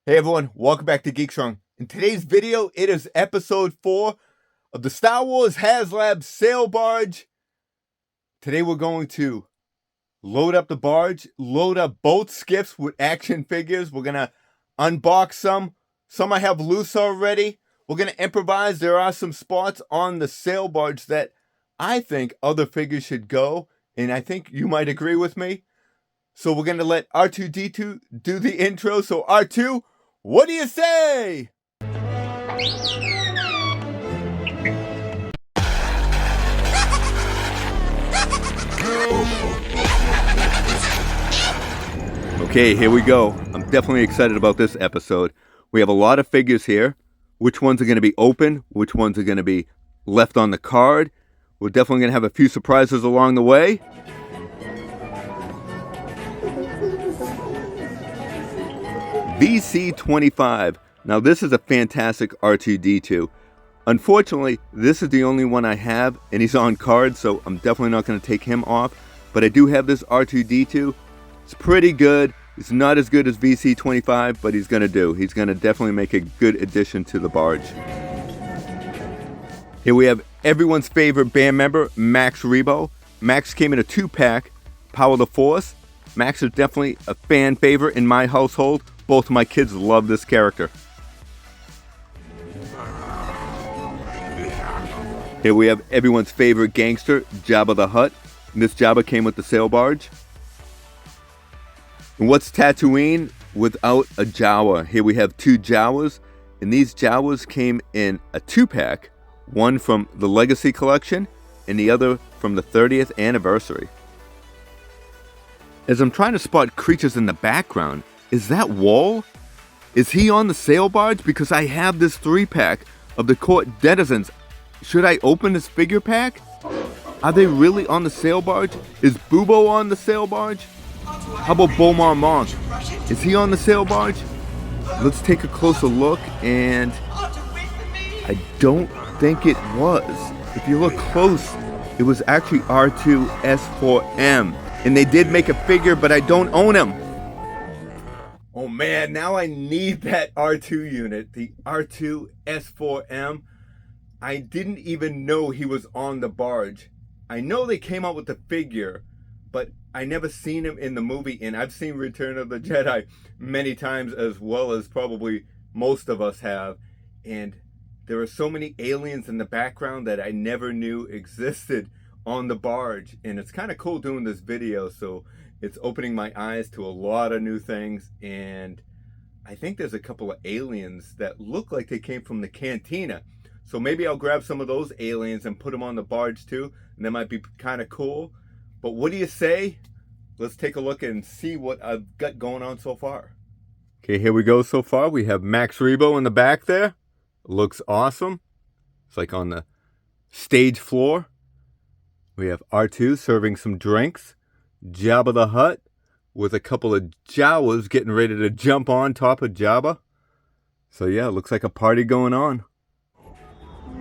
Hey everyone, welcome back to Geek Strong. In today's video, it is episode 4 of the Star Wars HasLab Sail Barge. Today we're going to load up the barge, load up both skiffs with action figures. We're going to unbox some. Some I have loose already. We're going to improvise. There are some spots on the sail barge that I think other figures should go, and I think you might agree with me. So we're going to let R2-D2 do the intro. So R2, what do you say? Okay, here we go. I'm definitely excited about this episode. We have a lot of figures here. Which ones are going to be open? Which ones are going to be left on the card? We're definitely going to have a few surprises along the way. VC25. Now this is a fantastic R2-D2. Unfortunately, this is the only one I have, and he's on card, so I'm definitely not going to take him off. But I do have this R2-D2. It's pretty good. It's not as good as VC25, but he's going to do. He's going to definitely make a good addition to the barge. Here we have everyone's favorite band member, Max Rebo. Max came in a 2-pack, Power the Force. Max is definitely a fan favorite in my household. Both of my kids love this character. Here we have everyone's favorite gangster, Jabba the Hutt. And this Jabba came with the sail barge. And what's Tatooine without a Jawa? Here we have 2 Jawas. And these Jawas came in a 2-pack. One from the Legacy Collection and the other from the 30th anniversary. As I'm trying to spot creatures in the background, is that Wall? Is he on the sail barge? Because I have this 3-pack of the court denizens. Should I open this figure pack? Are they really on the sail barge? Is Bubo on the sail barge? How about Beaumont Monk? Is he on the sail barge? Let's take a closer look, and I don't think it was. If you look close, it was actually R2-S4M. And they did make a figure, but I don't own him. Oh man, now I need that R2 unit, the R2-S4M. I didn't even know he was on the barge. I know they came out with the figure, but I never seen him in the movie, and I've seen Return of the Jedi many times, as well as probably most of us have. And there are so many aliens in the background that I never knew existed on the barge, and it's kind of cool doing this video, so it's opening my eyes to a lot of new things. And I think there's a couple of aliens that look like they came from the cantina, so maybe I'll grab some of those aliens and put them on the barge too, and that might be kind of cool. But what do you say? Let's take a look and see what I've got going on so far. Okay, here we go. So far we have Max Rebo in the back there. Looks awesome. It's like on the stage floor. We have R2 serving some drinks. Jabba the Hutt with a couple of Jawas getting ready to jump on top of Jabba. So yeah, it looks like a party going on. I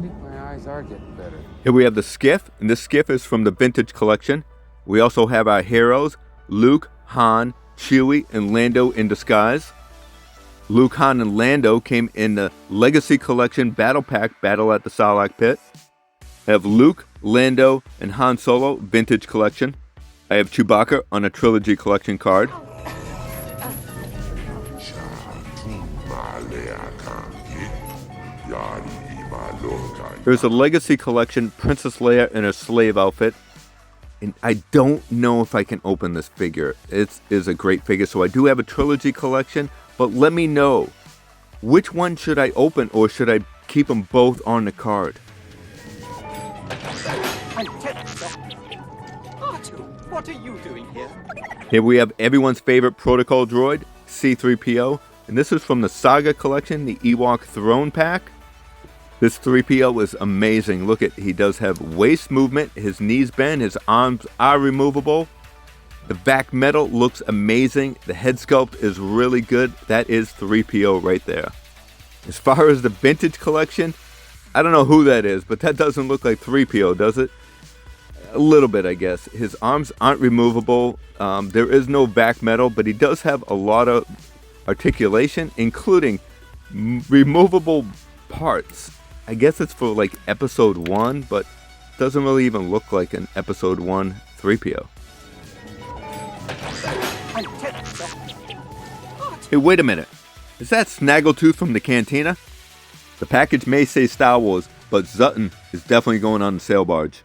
think my eyes are getting better. Here we have the skiff, and this skiff is from the Vintage Collection. We also have our heroes, Luke, Han, Chewie, and Lando in disguise. Luke, Han, and Lando came in the Legacy Collection Battle Pack, Battle at the Sarlacc Pit. I have Luke, Lando, and Han Solo, Vintage Collection. I have Chewbacca on a Trilogy Collection card. There's a Legacy Collection Princess Leia in a slave outfit. And I don't know if I can open this figure. It is a great figure, so I do have a Trilogy Collection. But let me know, which one should I open, or should I keep them both on the card? R2, what are you doing here? Here we have everyone's favorite protocol droid, C-3PO. And this is from the Saga Collection, the Ewok Throne Pack. This 3PO is amazing. Look at, he does have waist movement, his knees bend, his arms are removable. The back metal looks amazing. The head sculpt is really good. That is 3PO right there. As far as the Vintage Collection, I don't know who that is, but that doesn't look like 3PO, does it? A little bit, I guess. His arms aren't removable. There is no back metal, but he does have a lot of articulation, including removable parts. I guess it's for like episode 1, but doesn't really even look like an episode 1 3PO. Hey, wait a minute. Is that Snaggletooth from the Cantina? The package may say Star Wars, but Zutton is definitely going on the sail barge.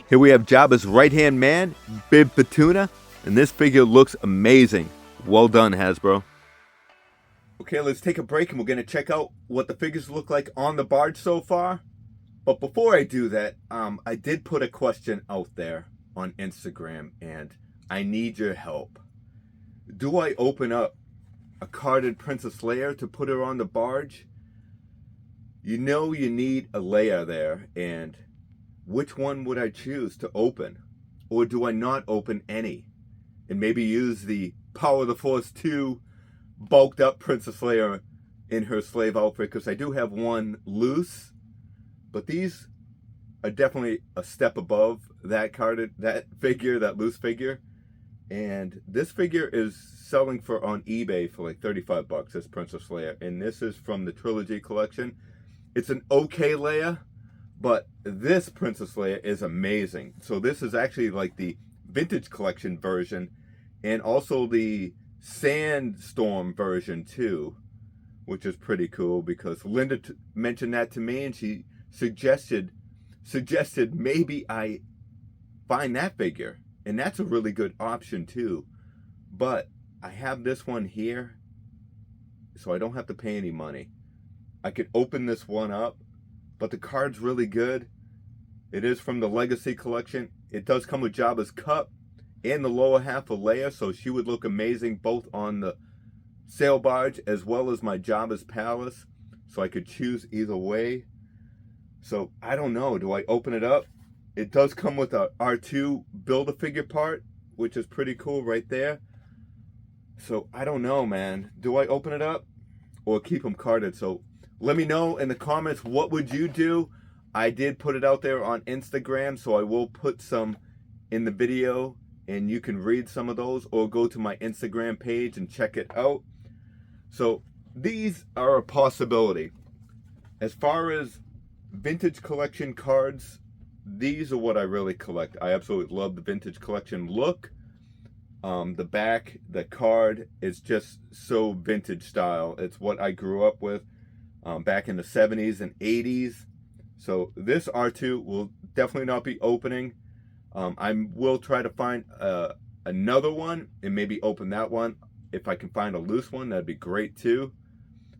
Here we have Jabba's right-hand man, Bib Fortuna, and this figure looks amazing. Well done, Hasbro. Okay, let's take a break and we're going to check out what the figures look like on the barge so far. But before I do that, I did put a question out there on Instagram, and I need your help. Do I open up a carded Princess Leia to put her on the barge? You know you need a Leia there, and which one would I choose to open? Or do I not open any? And maybe use the Power of the Force 2 bulked up Princess Leia in her slave outfit, because I do have one loose, but these are definitely a step above that figure, that loose figure. And this figure is selling for on eBay for like $35, this Princess Leia, and this is from the Trilogy collection. It's an okay Leia, but this Princess Leia is amazing. So this is actually like the vintage collection version, and also the Sandstorm version too, which is pretty cool, because Linda mentioned that to me, and she suggested maybe I find that figure, and that's a really good option too. But I have this one here, so I don't have to pay any money. I could open this one up, but the card's really good. It is from the Legacy collection. It does come with Jabba's cup and the lower half of Leia, so she would look amazing both on the sail barge as well as my Jabba's palace. So I could choose either way. So I don't know. Do I open it up? It does come with a R2 Build-A-Figure part, which is pretty cool right there. So I don't know, man. Do I open it up or keep them carded? So let me know in the comments, what would you do? I did put it out there on Instagram, so I will put some in the video, and you can read some of those, or go to my Instagram page and check it out. So these are a possibility. As far as vintage collection cards, these are what I really collect. I absolutely love the vintage collection look. The back, the card is just so vintage style. It's what I grew up with back in the 70s and 80s. So this R2 will definitely not be opening. I will try to find another one and maybe open that one. If I can find a loose one, that'd be great too.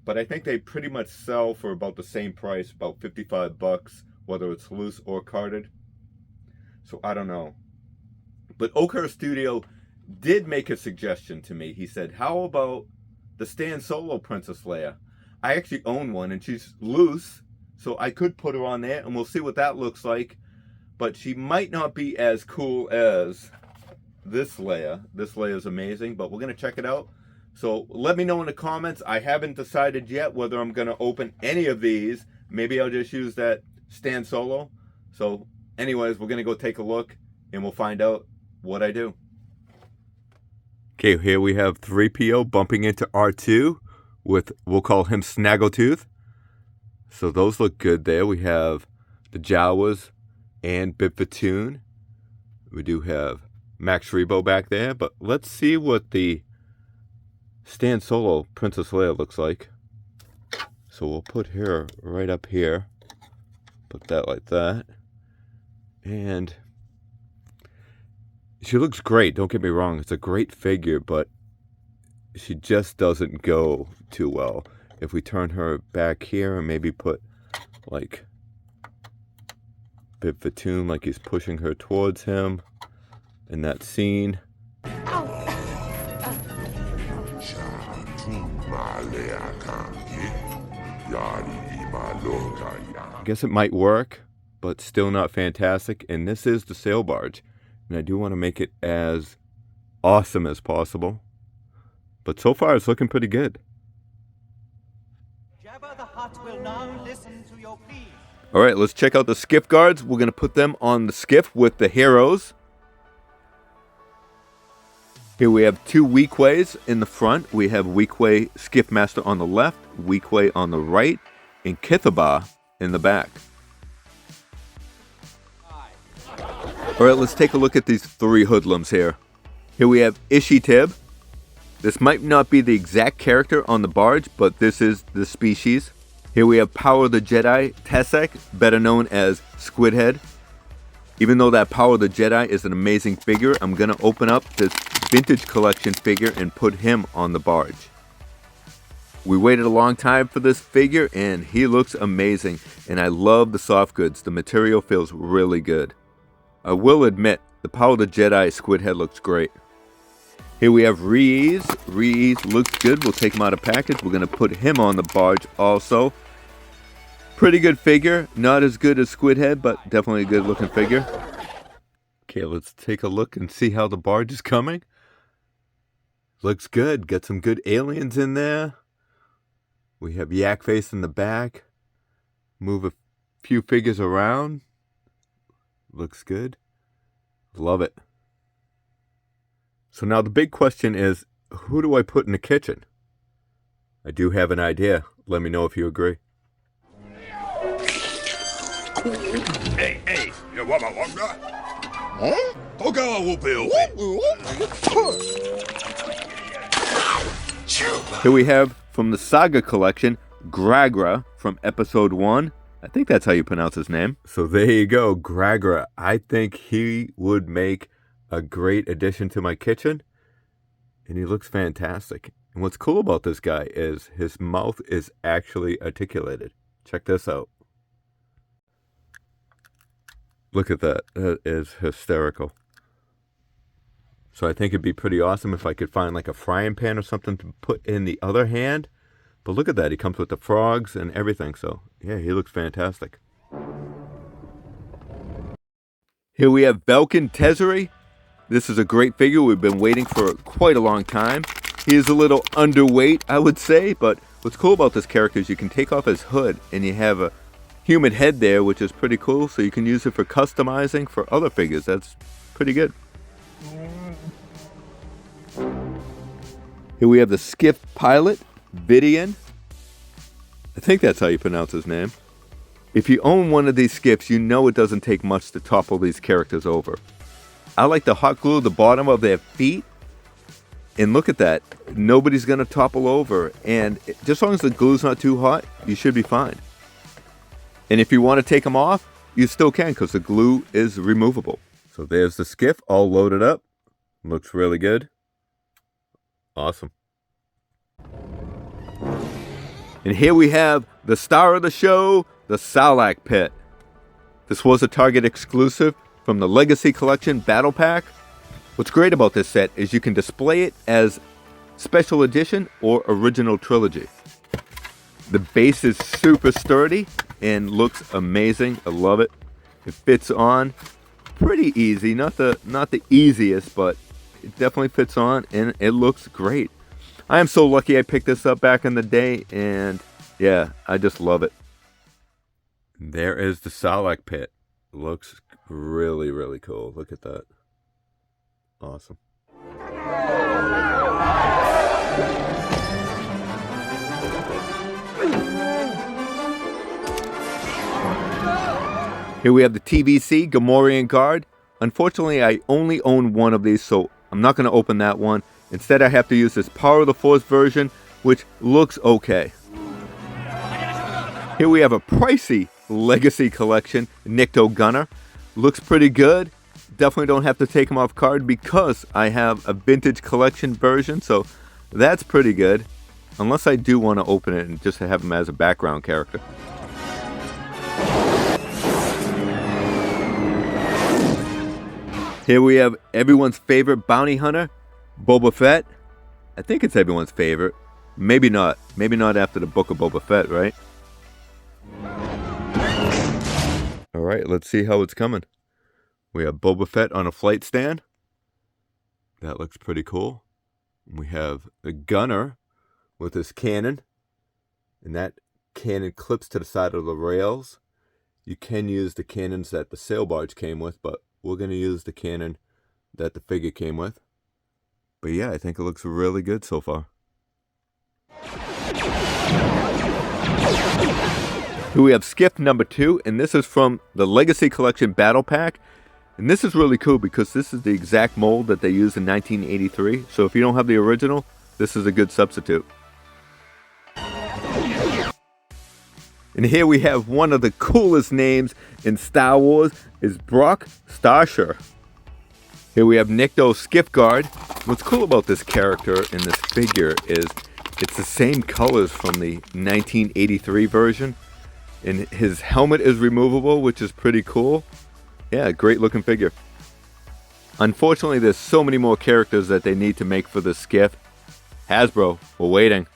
But I think they pretty much sell for about the same price, about $55, whether it's loose or carded. So I don't know. But Oakhurst Studio did make a suggestion to me. He said, how about the Stan Solo Princess Leia? I actually own one, and she's loose, so I could put her on there, and we'll see what that looks like. But she might not be as cool as this Leia. This Leia is amazing, but we're going to check it out. So let me know in the comments. I haven't decided yet whether I'm going to open any of these. Maybe I'll just use that Stan Solo. So anyways, we're going to go take a look, and we'll find out what I do. Okay, here we have 3PO bumping into R2 with, we'll call him Snaggletooth. So those look good there. We have the Jawas and Bib Fortuna. We do have Max Rebo back there, but let's see what the Stan Solo Princess Leia looks like. So we'll put her right up here. Put that like that. And she looks great, don't get me wrong. It's a great figure, but she just doesn't go too well. If we turn her back here and maybe put like Bib Fortuna, like he's pushing her towards him in that scene. I guess it might work, but still not fantastic. And this is the sail barge, and I do want to make it as awesome as possible. But so far, it's looking pretty good. Jabba the Hutt will now listen to your plea. All right, let's check out the skiff guards. We're going to put them on the skiff with the heroes. Here we have two Weequays in the front. We have Weequay Skiffmaster on the left, Weequay on the right, and Kithaba in the back. Alright, let's take a look at these three hoodlums here. Here we have Ishitib. This might not be the exact character on the barge, but this is the species. Here we have Power of the Jedi Tessek, better known as Squidhead. Even though that Power of the Jedi is an amazing figure, I'm going to open up this vintage collection figure and put him on the barge. We waited a long time for this figure and he looks amazing. And I love the soft goods. The material feels really good. I will admit, the Power of the Jedi Squidhead looks great. Here we have Reese. Reese looks good. We'll take him out of package. We're going to put him on the barge also. Pretty good figure. Not as good as Squidhead, but definitely a good looking figure. Okay, let's take a look and see how the barge is coming. Looks good. Got some good aliens in there. We have Yak Face in the back. Move a few figures around. Looks good. Love it. So now the big question is, who do I put in the kitchen? I do have an idea. Let me know if you agree. Hey, you want my longer? Huh? Toga will be. Here we have from the Saga collection, Gragra from episode 1. I think that's how you pronounce his name. So there you go, Gragra. I think he would make a great addition to my kitchen. And he looks fantastic. And what's cool about this guy is his mouth is actually articulated. Check this out. Look at that. That is hysterical. So I think it'd be pretty awesome if I could find like a frying pan or something to put in the other hand. But look at that. He comes with the frogs and everything. So yeah, he looks fantastic. Here we have Belkin Tezzeri. This is a great figure. We've been waiting for quite a long time. He is a little underweight, I would say. But what's cool about this character is you can take off his hood and you have a human head there, which is pretty cool. So you can use it for customizing for other figures. That's pretty good. Here we have the Skiff Pilot, Vidian. I think that's how you pronounce his name. If you own one of these skiffs, you know it doesn't take much to topple these characters over. I like to hot glue the bottom of their feet. And look at that. Nobody's going to topple over. And just as long as the glue's not too hot, you should be fine. And if you want to take them off, you still can because the glue is removable. So there's the skiff all loaded up. Looks really good. Awesome. And here we have the star of the show, the Sarlacc Pit. This was a Target exclusive from the Legacy Collection Battle Pack. What's great about this set is you can display it as Special Edition or Original Trilogy. The base is super sturdy and looks amazing. I love it. It fits on pretty easy. Not the easiest, but it definitely fits on and it looks great. I am so lucky I picked this up back in the day, and yeah, I just love it. There is the Sarlacc Pit. Looks really, really cool. Look at that. Awesome. Here we have the TVC Gamorrean Guard. Unfortunately, I only own one of these, so I'm not going to open that one. Instead, I have to use this Power of the Force version, which looks okay. Here we have a pricey Legacy Collection Nikto Gunner. Looks pretty good. Definitely don't have to take him off card because I have a vintage collection version, so that's pretty good. Unless I do want to open it and just have him as a background character. Here we have everyone's favorite bounty hunter, Boba Fett. I think it's everyone's favorite. Maybe not. Maybe not after the Book of Boba Fett, right? Alright, let's see how it's coming. We have Boba Fett on a flight stand. That looks pretty cool. We have the gunner with his cannon. And that cannon clips to the side of the rails. You can use the cannons that the sail barge came with, but we're going to use the cannon that the figure came with. But yeah, I think it looks really good so far. Here we have skiff number 2, and this is from the Legacy Collection Battle Pack. And this is really cool because this is the exact mold that they used in 1983. So if you don't have the original, this is a good substitute. And here we have one of the coolest names in Star Wars is Brock Starsher. Here we have Nikto Skiff Guard. What's cool about this character in this figure is it's the same colors from the 1983 version. And his helmet is removable, which is pretty cool. Yeah, great looking figure. Unfortunately, there's so many more characters that they need to make for this skiff. Hasbro, we're waiting.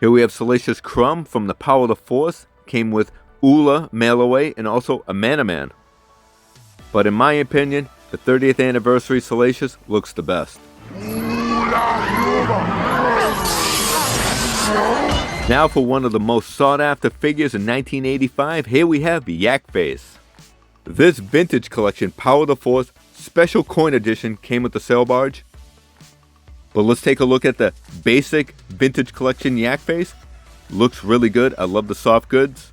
Here we have Salacious Crumb from the Power of the Force. Came with Oola, Mail Away, and also a Mana Man. But in my opinion, the 30th anniversary Salacious looks the best. Now for one of the most sought after figures in 1985, here we have Yak Face. This vintage collection Power of the Force special coin edition came with the sail barge. But let's take a look at the basic vintage collection Yak Face. Looks really good. I love the soft goods.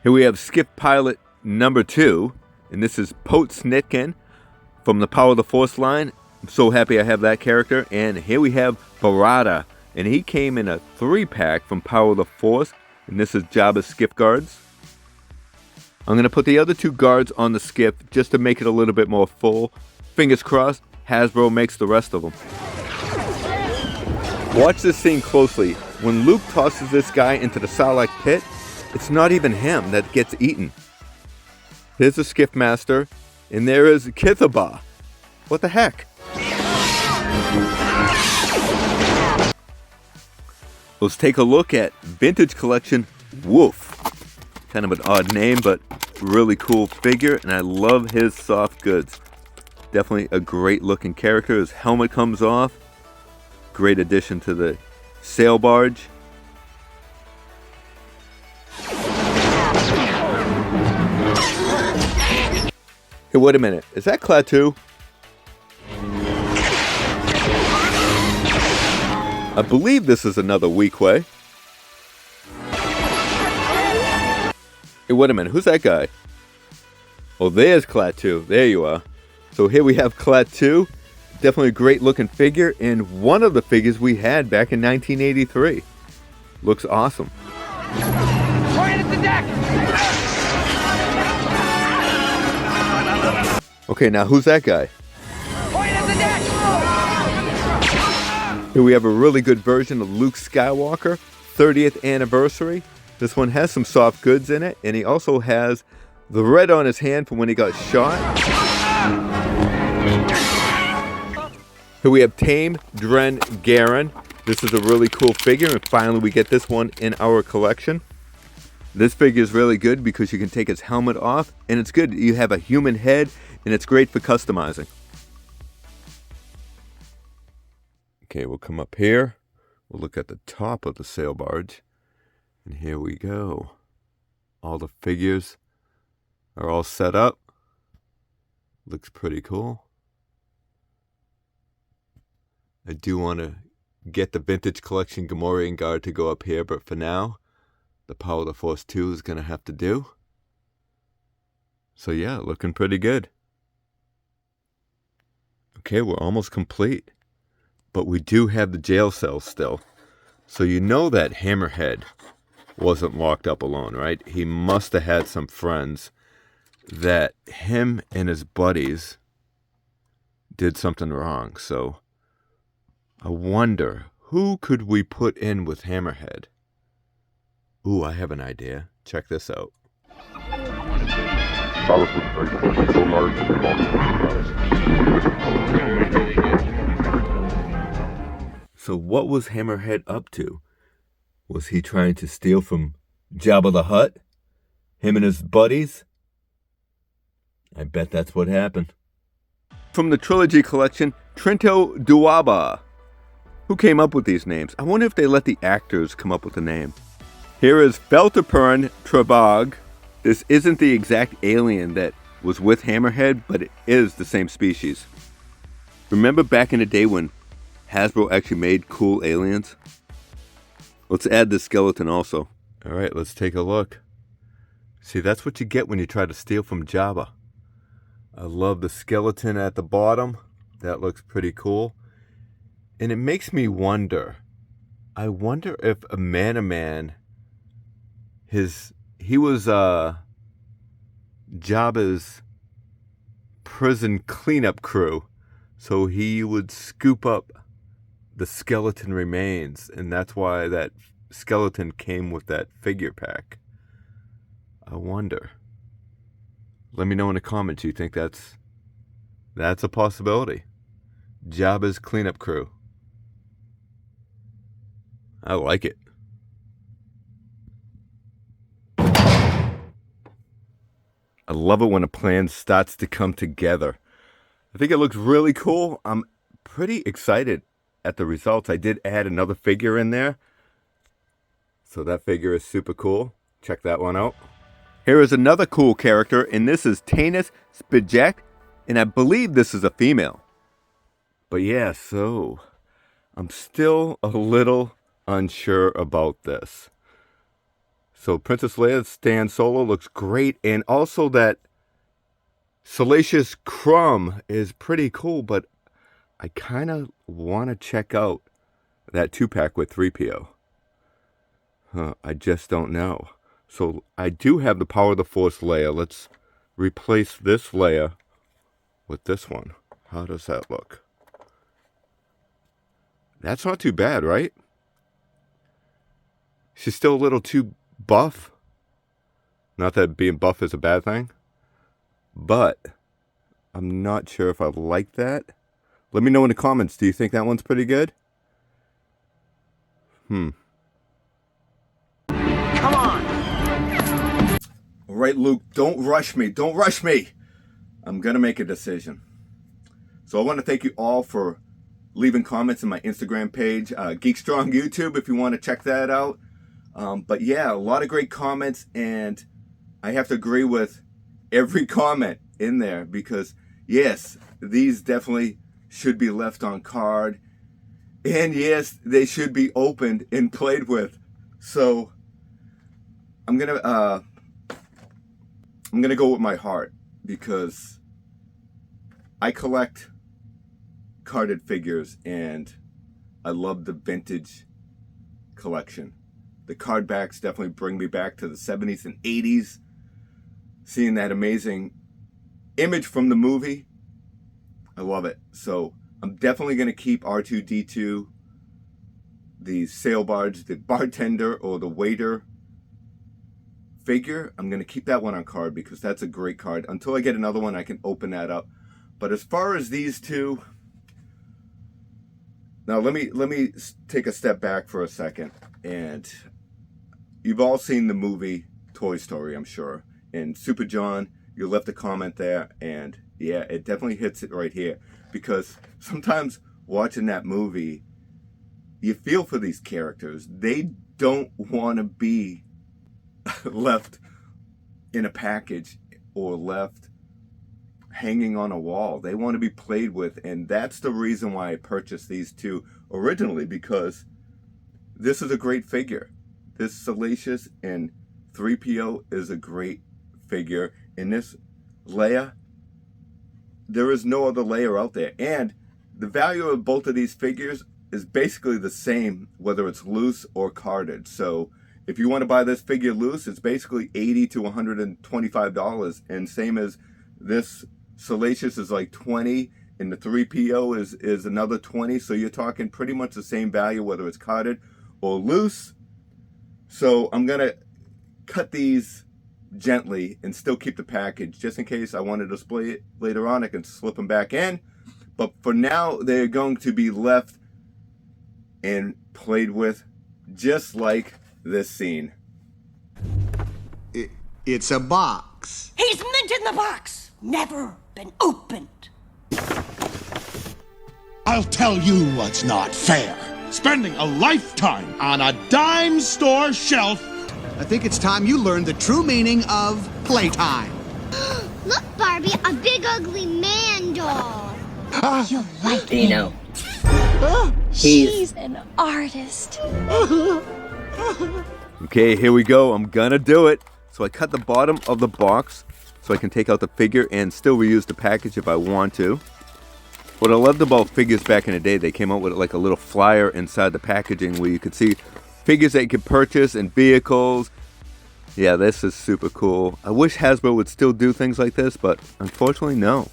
Here we have Skiff Pilot number 2. And this is Pote Snitkin from the Power of the Force line. I'm so happy I have that character. And here we have Barada, and he came in a 3-pack from Power of the Force, and this is Jabba's Skiff Guards. I'm going to put the other 2 guards on the skiff just to make it a little bit more full. Fingers crossed, Hasbro makes the rest of them. Watch this scene closely. When Luke tosses this guy into the Sarlacc pit, it's not even him that gets eaten. Here's the Skiff Master, and there is Kithabah. What the heck? Let's take a look at Vintage Collection Wolf. Kind of an odd name, but really cool figure, and I love his soft goods. Definitely a great looking character. His helmet comes off. Great addition to the sail barge. Hey, wait a minute. Is that Klaatu? I believe this is another Weequay. Hey, wait a minute. Who's that guy? Oh, there's Klaatu. There you are. So here we have Klaatu. Definitely a great looking figure, and one of the figures we had back in 1983. Looks awesome. Right at the deck! Okay, now who's that guy? Right at the deck! Here we have a really good version of Luke Skywalker, 30th anniversary. This one has some soft goods in it, and he also has the red on his hand from when he got shot. Here we have Tame Dren Garen. This is a really cool figure, and finally we get this one in our collection. This figure is really good because you can take his helmet off, and it's good. You have a human head, and it's great for customizing. Okay, we'll come up here. We'll look at the top of the sail barge. And here we go. All the figures are all set up. Looks pretty cool. I do want to get the Vintage Collection Gamorrean Guard to go up here, but for now, the Power of the Force 2 is going to have to do. So yeah, looking pretty good. Okay, we're almost complete. But we do have the jail cell still. So you know that Hammerhead wasn't locked up alone, right? He must have had some friends that him and his buddies did something wrong. So I wonder, who could we put in with Hammerhead? Ooh, I have an idea. Check this out. So what was Hammerhead up to? Was he trying to steal from Jabba the Hutt? Him and his buddies? I bet that's what happened. From the trilogy collection, Trento Duaba. Who came up with these names? I wonder if they let the actors come up with the name. Here is Feltepern Trebog. This isn't the exact alien that was with Hammerhead, but it is the same species. Remember back in the day when Hasbro actually made cool aliens? Let's add this skeleton also. All right, let's take a look. See, that's what you get when you try to steal from Jabba. I love the skeleton at the bottom. That looks pretty cool. And it makes me wonder. I wonder if a Man, he was Jabba's prison cleanup crew. So he would scoop up the skeleton remains, and that's why that skeleton came with that figure pack. I wonder. Let me know in the comments. You think that's a possibility? Jabba's cleanup crew. I like it. I love it when a plan starts to come together. I think it looks really cool. I'm pretty excited at the results. I did add another figure in there. So that figure is super cool. Check that one out. Here is another cool character, and this is Tanis Spijak, and I believe this is a female. But yeah, so I'm still a little unsure about this. So Princess Leia stand solo looks great, and also that Salacious Crumb is pretty cool, but I kind of want to check out that 2-pack with 3PO. I just don't know. So I do have the Power of the Force Leia. Let's replace this Leia with this one. How does that look? That's not too bad, right? She's still a little too buff. Not that being buff is a bad thing, but I'm not sure if I like that. Let me know in the comments. Do you think that one's pretty good? Come on! All right, Luke, don't rush me. Don't rush me. I'm going to make a decision. So I want to thank you all for leaving comments in my Instagram page, Geek Strong YouTube, if you want to check that out. But yeah, a lot of great comments, and I have to agree with every comment in there because, yes, these definitely should be left on card. And yes, they should be opened and played with. So I'm gonna go with my heart because I collect carded figures and I love the vintage collection. The card backs definitely bring me back to the 70s and 80s. Seeing that amazing image from the movie, I love it. So I'm definitely going to keep R2-D2, the sail barge, the bartender or the waiter figure. I'm going to keep that one on card because that's a great card. Until I get another one, I can open that up. But as far as these two, now let me take a step back for a second. And you've all seen the movie Toy Story, I'm sure. And Super John, you left a comment there, and yeah, it definitely hits it right here. Because sometimes watching that movie, you feel for these characters. They don't want to be left in a package or left hanging on a wall. They want to be played with, and that's the reason why I purchased these two originally, because this is a great figure. This Salacious and 3PO is a great figure. And this Leia, there is no other Leia out there. And the value of both of these figures is basically the same, whether it's loose or carded. So if you want to buy this figure loose, it's basically $80 to $125. And same as this Salacious is like $20, and the 3PO is another $20. So you're talking pretty much the same value, whether it's carded or loose. So I'm going to cut these gently and still keep the package. Just in case I want to display it later on, I can slip them back in. But for now, they're going to be left and played with just like this scene. It's a box. He's mint in the box. Never been opened. I'll tell you what's not fair. Spending a lifetime on a dime store shelf. I think it's time you learned the true meaning of playtime. Look, Barbie, a big ugly man doll. You like me? know. She's an artist. Okay, here we go. I'm gonna do it. So I cut the bottom of the box so I can take out the figure and still reuse the package if I want to. What I loved about figures back in the day, they came out with like a little flyer inside the packaging where you could see figures that you could purchase and vehicles. Yeah, this is super cool. I wish Hasbro would still do things like this, but unfortunately, no.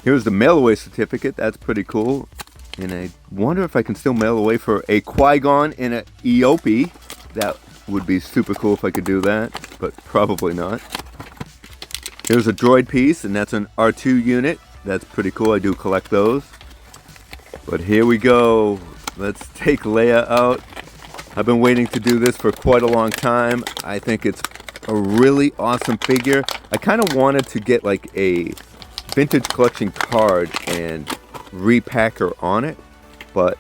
Here's the mail away certificate. That's pretty cool. And I wonder if I can still mail away for a Qui-Gon and an Eopie. That would be super cool if I could do that, but probably not. Here's a droid piece, and that's an R2 unit. That's pretty cool. I do collect those. But here we go. Let's take Leia out. I've been waiting to do this for quite a long time. I think it's a really awesome figure. I kind of wanted to get like a vintage collection card and repack her on it, but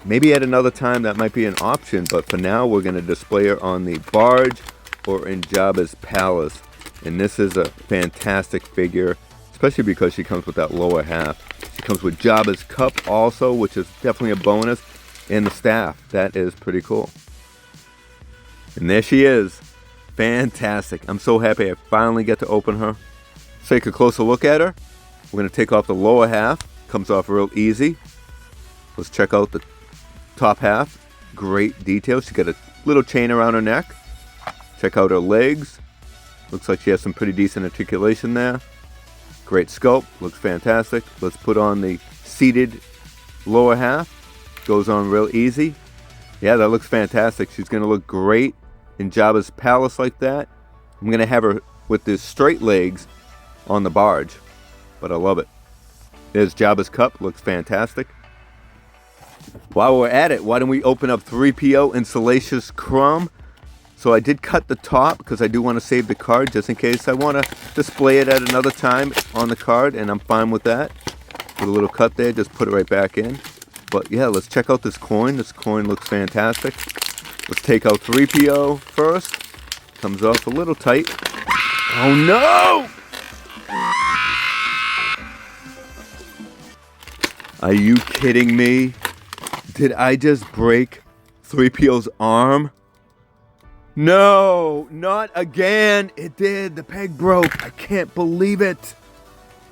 maybe at another time that might be an option. But for now, we're going to display her on the barge or in Jabba's palace. And this is a fantastic figure, especially because she comes with that lower half. She comes with Jabba's cup also, which is definitely a bonus, and the staff. That is pretty cool. And there she is. Fantastic. I'm so happy I finally get to open her. Let's take a closer look at her. We're going to take off the lower half. Comes off real easy. Let's check out the top half. Great detail. She's got a little chain around her neck. Check out her legs. Looks like she has some pretty decent articulation there. Great sculpt. Looks fantastic. Let's put on the seated lower half. Goes on real easy. Yeah, that looks fantastic. She's going to look great in Jabba's palace like that. I'm going to have her with the straight legs on the barge. But I love it. There's Jabba's cup. Looks fantastic. While we're at it, why don't we open up 3PO and Salacious Crumb? So I did cut the top because I do want to save the card just in case I want to display it at another time on the card, and I'm fine with that. Put a little cut there, just put it right back in. But yeah, let's check out this coin. This coin looks fantastic. Let's take out 3PO first. Comes off a little tight. Oh no! Are you kidding me? Did I just break 3PO's arm? No, not again. It did. The peg broke. I can't believe it.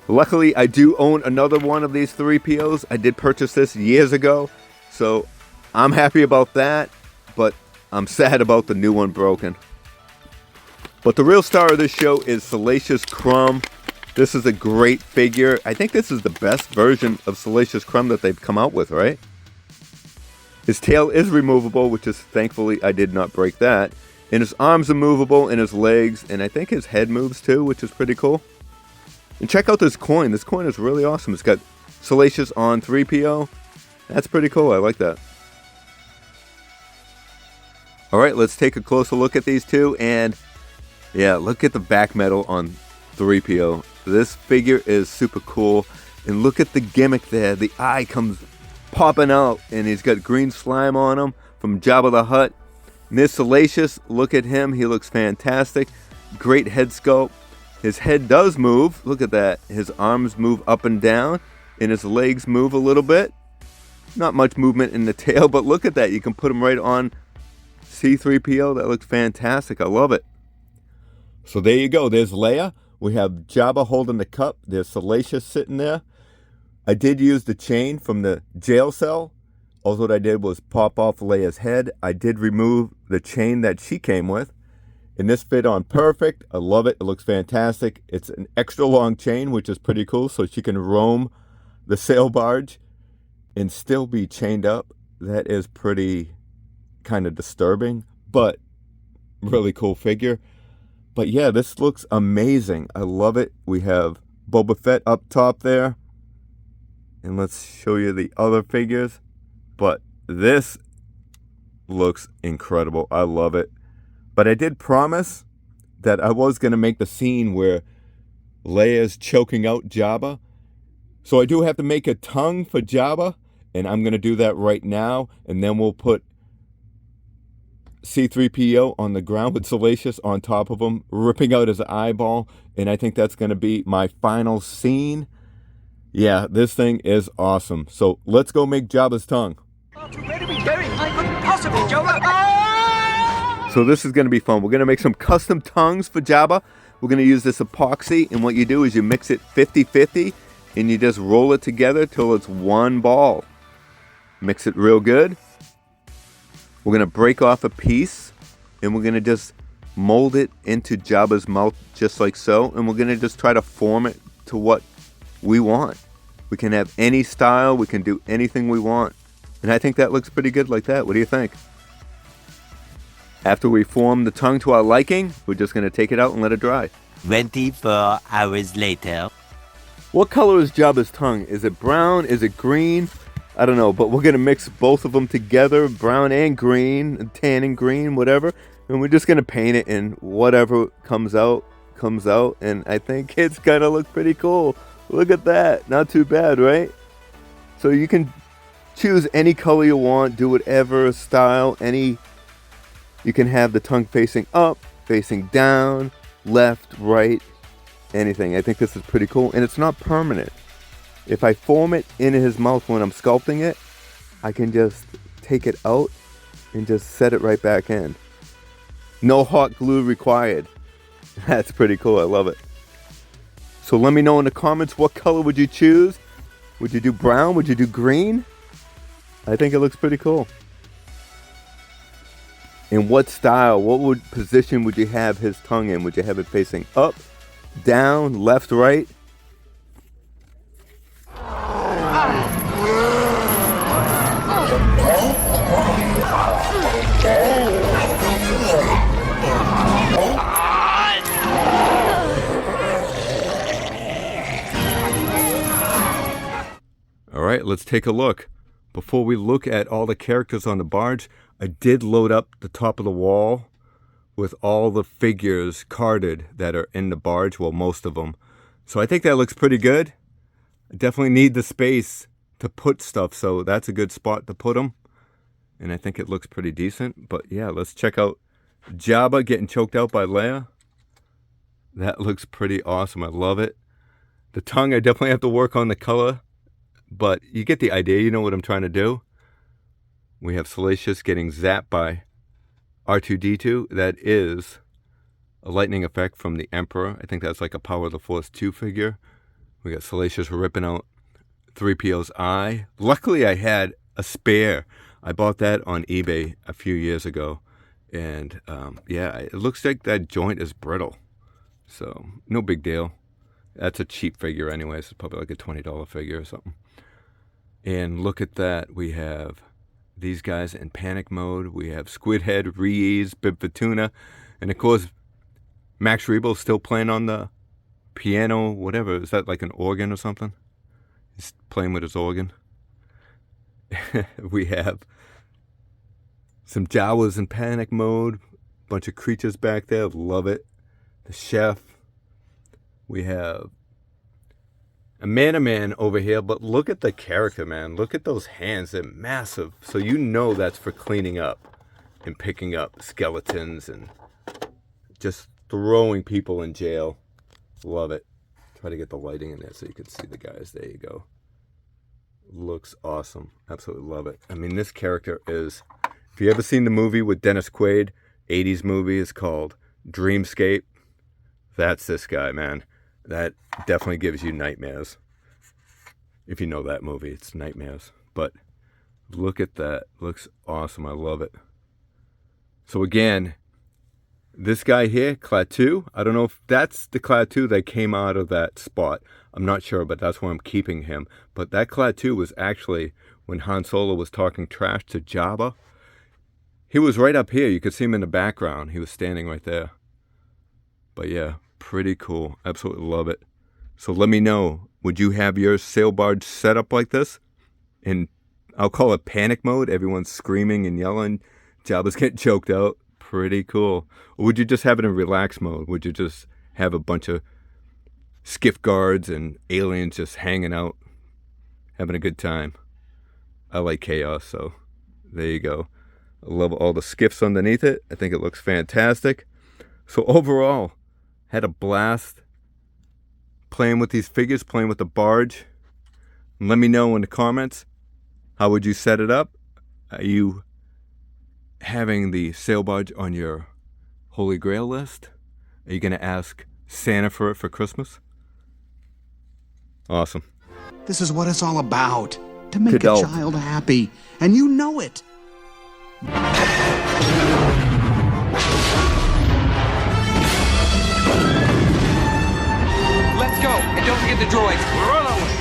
Luckily, I do own another one of these 3POs. I did purchase this years ago, so I'm happy about that, but I'm sad about the new one broken. But the real star of this show is Salacious Crumb. This is a great figure. I think this is the best version of Salacious Crumb that they've come out with, right? His tail is removable, which is thankfully I did not break that. And his arms are movable, and his legs, and I think his head moves too, which is pretty cool. And check out this coin. This coin is really awesome. It's got Salacious on 3PO. That's pretty cool. I like that. Alright, let's take a closer look at these two. And yeah, look at the back metal on 3PO. This figure is super cool. And look at the gimmick there. The eye comes popping out, and he's got green slime on him from Jabba the Hutt. And this Salacious, look at him. He looks fantastic. Great head sculpt. His head does move. Look at that. His arms move up and down, and his legs move a little bit. Not much movement in the tail, but look at that. You can put him right on C-3PO. That looks fantastic. I love it. So there you go. There's Leia. We have Jabba holding the cup. There's Salacious sitting there. I did use the chain from the jail cell. All what I did was pop off Leia's head. I did remove the chain that she came with. And this fit on perfect. I love it. It looks fantastic. It's an extra long chain, which is pretty cool. So she can roam the sail barge and still be chained up. That is pretty kind of disturbing, but really cool figure. But yeah, this looks amazing. I love it. We have Boba Fett up top there. And let's show you the other figures. But this looks incredible. I love it. But I did promise that I was going to make the scene where Leia's choking out Jabba. So I do have to make a tongue for Jabba. And I'm going to do that right now. And then we'll put C-3PO on the ground with Salacious on top of him, ripping out his eyeball. And I think that's going to be my final scene. Yeah, this thing is awesome. So let's go make Jabba's tongue. What are we doing? I couldn't possibly, Jabba. So this is going to be fun. We're going to make some custom tongues for Jabba. We're going to use this epoxy. And what you do is you mix it 50-50. And you just roll it together till it's one ball. Mix it real good. We're going to break off a piece. And we're going to just mold it into Jabba's mouth just like so. And we're going to just try to form it to what we want. We can have any style. We can do anything we want. And I think that looks pretty good like that. What do you think? After we form the tongue to our liking, we're just going to take it out and let it dry. 24 hours later. What color is Jabba's tongue? Is it brown? Is it green? I don't know, but we're going to mix both of them together, brown and green, tan and green, whatever. And we're just going to paint it, and whatever comes out, comes out. And I think it's going to look pretty cool. Look at that. Not too bad, right? So you can choose any color you want, do whatever style, any. You can have the tongue facing up, facing down, left, right, anything. I think this is pretty cool, and it's not permanent. If I form it in his mouth when I'm sculpting it, I can just take it out and just set it right back in. No hot glue required. That's pretty cool. I love it. So let me know in the comments, what color would you choose? Would you do brown? Would you do green? I think it looks pretty cool. And what style, what position would you have his tongue in? Would you have it facing up, down, left, right? All right, let's take a look. Before we look at all the characters on the barge, I did load up the top of the wall with all the figures carded that are in the barge, well, most of them. So I think that looks pretty good. I definitely need the space to put stuff, so that's a good spot to put them. And I think it looks pretty decent. But yeah, let's check out Jabba getting choked out by Leia. That looks pretty awesome. I love it. The tongue, I definitely have to work on the color. But you get the idea. You know what I'm trying to do. We have Salacious getting zapped by R2-D2. That is a lightning effect from the Emperor. I think that's like a Power of the Force 2 figure. We got Salacious ripping out 3PO's eye. Luckily, I had a spare. I bought that on eBay a few years ago. And yeah, it looks like that joint is brittle. So no big deal. That's a cheap figure anyways. It's probably like a $20 figure or something. And look at that. We have these guys in panic mode. We have Squidhead, Reese, Bib Fortuna. And of course, Max Rebo's still playing on the piano, whatever. Is that like an organ or something? He's playing with his organ. We have some Jawas in panic mode. Bunch of creatures back there. Love it. The chef. We have a man over here, but look at the character, man. Look at those hands. They're massive. So you know that's for cleaning up and picking up skeletons and just throwing people in jail. Love it. Try to get the lighting in there so you can see the guys. There you go. Looks awesome. Absolutely love it. I mean, this character is... If you ever seen the movie with Dennis Quaid, 80s movie, it's called Dreamscape. That's this guy, man. That definitely gives you nightmares. If you know that movie, it's nightmares. But look at that. Looks awesome. I love it. So again, this guy here, Klaatu, I don't know if that's the Klaatu that came out of that spot. I'm not sure, but that's where I'm keeping him. But that Klaatu was actually when Han Solo was talking trash to Jabba. He was right up here. You could see him in the background. He was standing right there. But yeah, pretty cool. Absolutely love it. So let me know, would you have your sail barge set up like this? In, I'll call it panic mode. Everyone's screaming and yelling. Jabba's getting choked out. Pretty cool. Or would you just have it in relax mode? Would you just have a bunch of skiff guards and aliens just hanging out, having a good time? I like chaos, so there you go. I love all the skiffs underneath it. I think it looks fantastic. So overall, had a blast playing with these figures, playing with the barge. And let me know in the comments, how would you set it up? Are you having the sail barge on your Holy Grail list? Are you going to ask Santa for it for Christmas? Awesome. This is what it's all about. To make Kidult. a child happy. And you know it. Let's go, and don't forget the droids. We're on our way.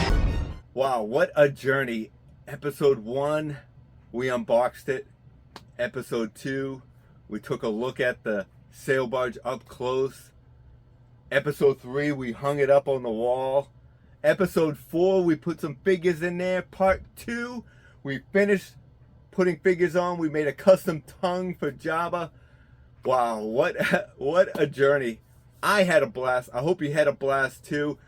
Wow, what a journey. Episode 1, we unboxed it. Episode 2, we took a look at the sail barge up close. Episode 3, we hung it up on the wall. Episode 4, we put some figures in there. Part 2, we finished putting figures on. We made a custom tongue for Jabba. Wow, what a journey. I had a blast. I hope you had a blast too.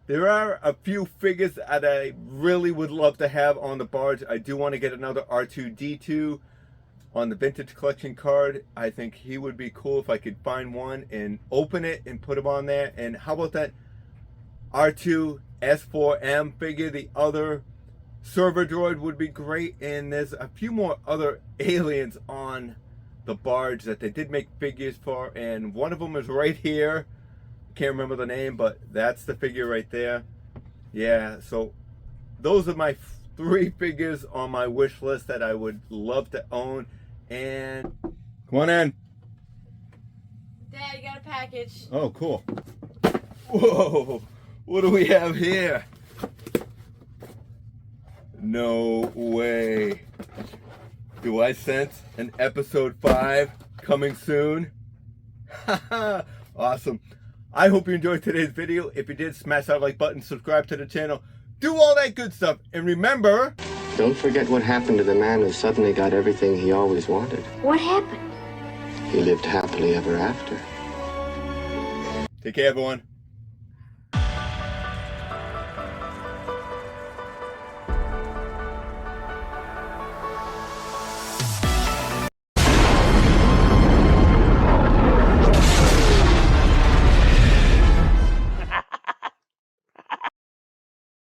There are a few figures that I really would love to have on the barge. I do want to get another R2-D2 on the vintage collection card. I think he would be cool if I could find one and open it and put him on there. And how about that R2 S4M figure? The other server droid would be great. And there's a few more other aliens on the barge that they did make figures for, and one of them is right here. Can't remember the name, but that's the figure right there. Yeah, so those are my 3 figures on my wish list that I would love to own. And come on in. Dad, you got a package. Oh, cool. Whoa, what do we have here? No way. Do I sense an episode 5 coming soon? Awesome. I hope you enjoyed today's video. If you did, smash that like button, subscribe to the channel, do all that good stuff. And remember, don't forget what happened to the man who suddenly got everything he always wanted. What happened? He lived happily ever after. take care, everyone.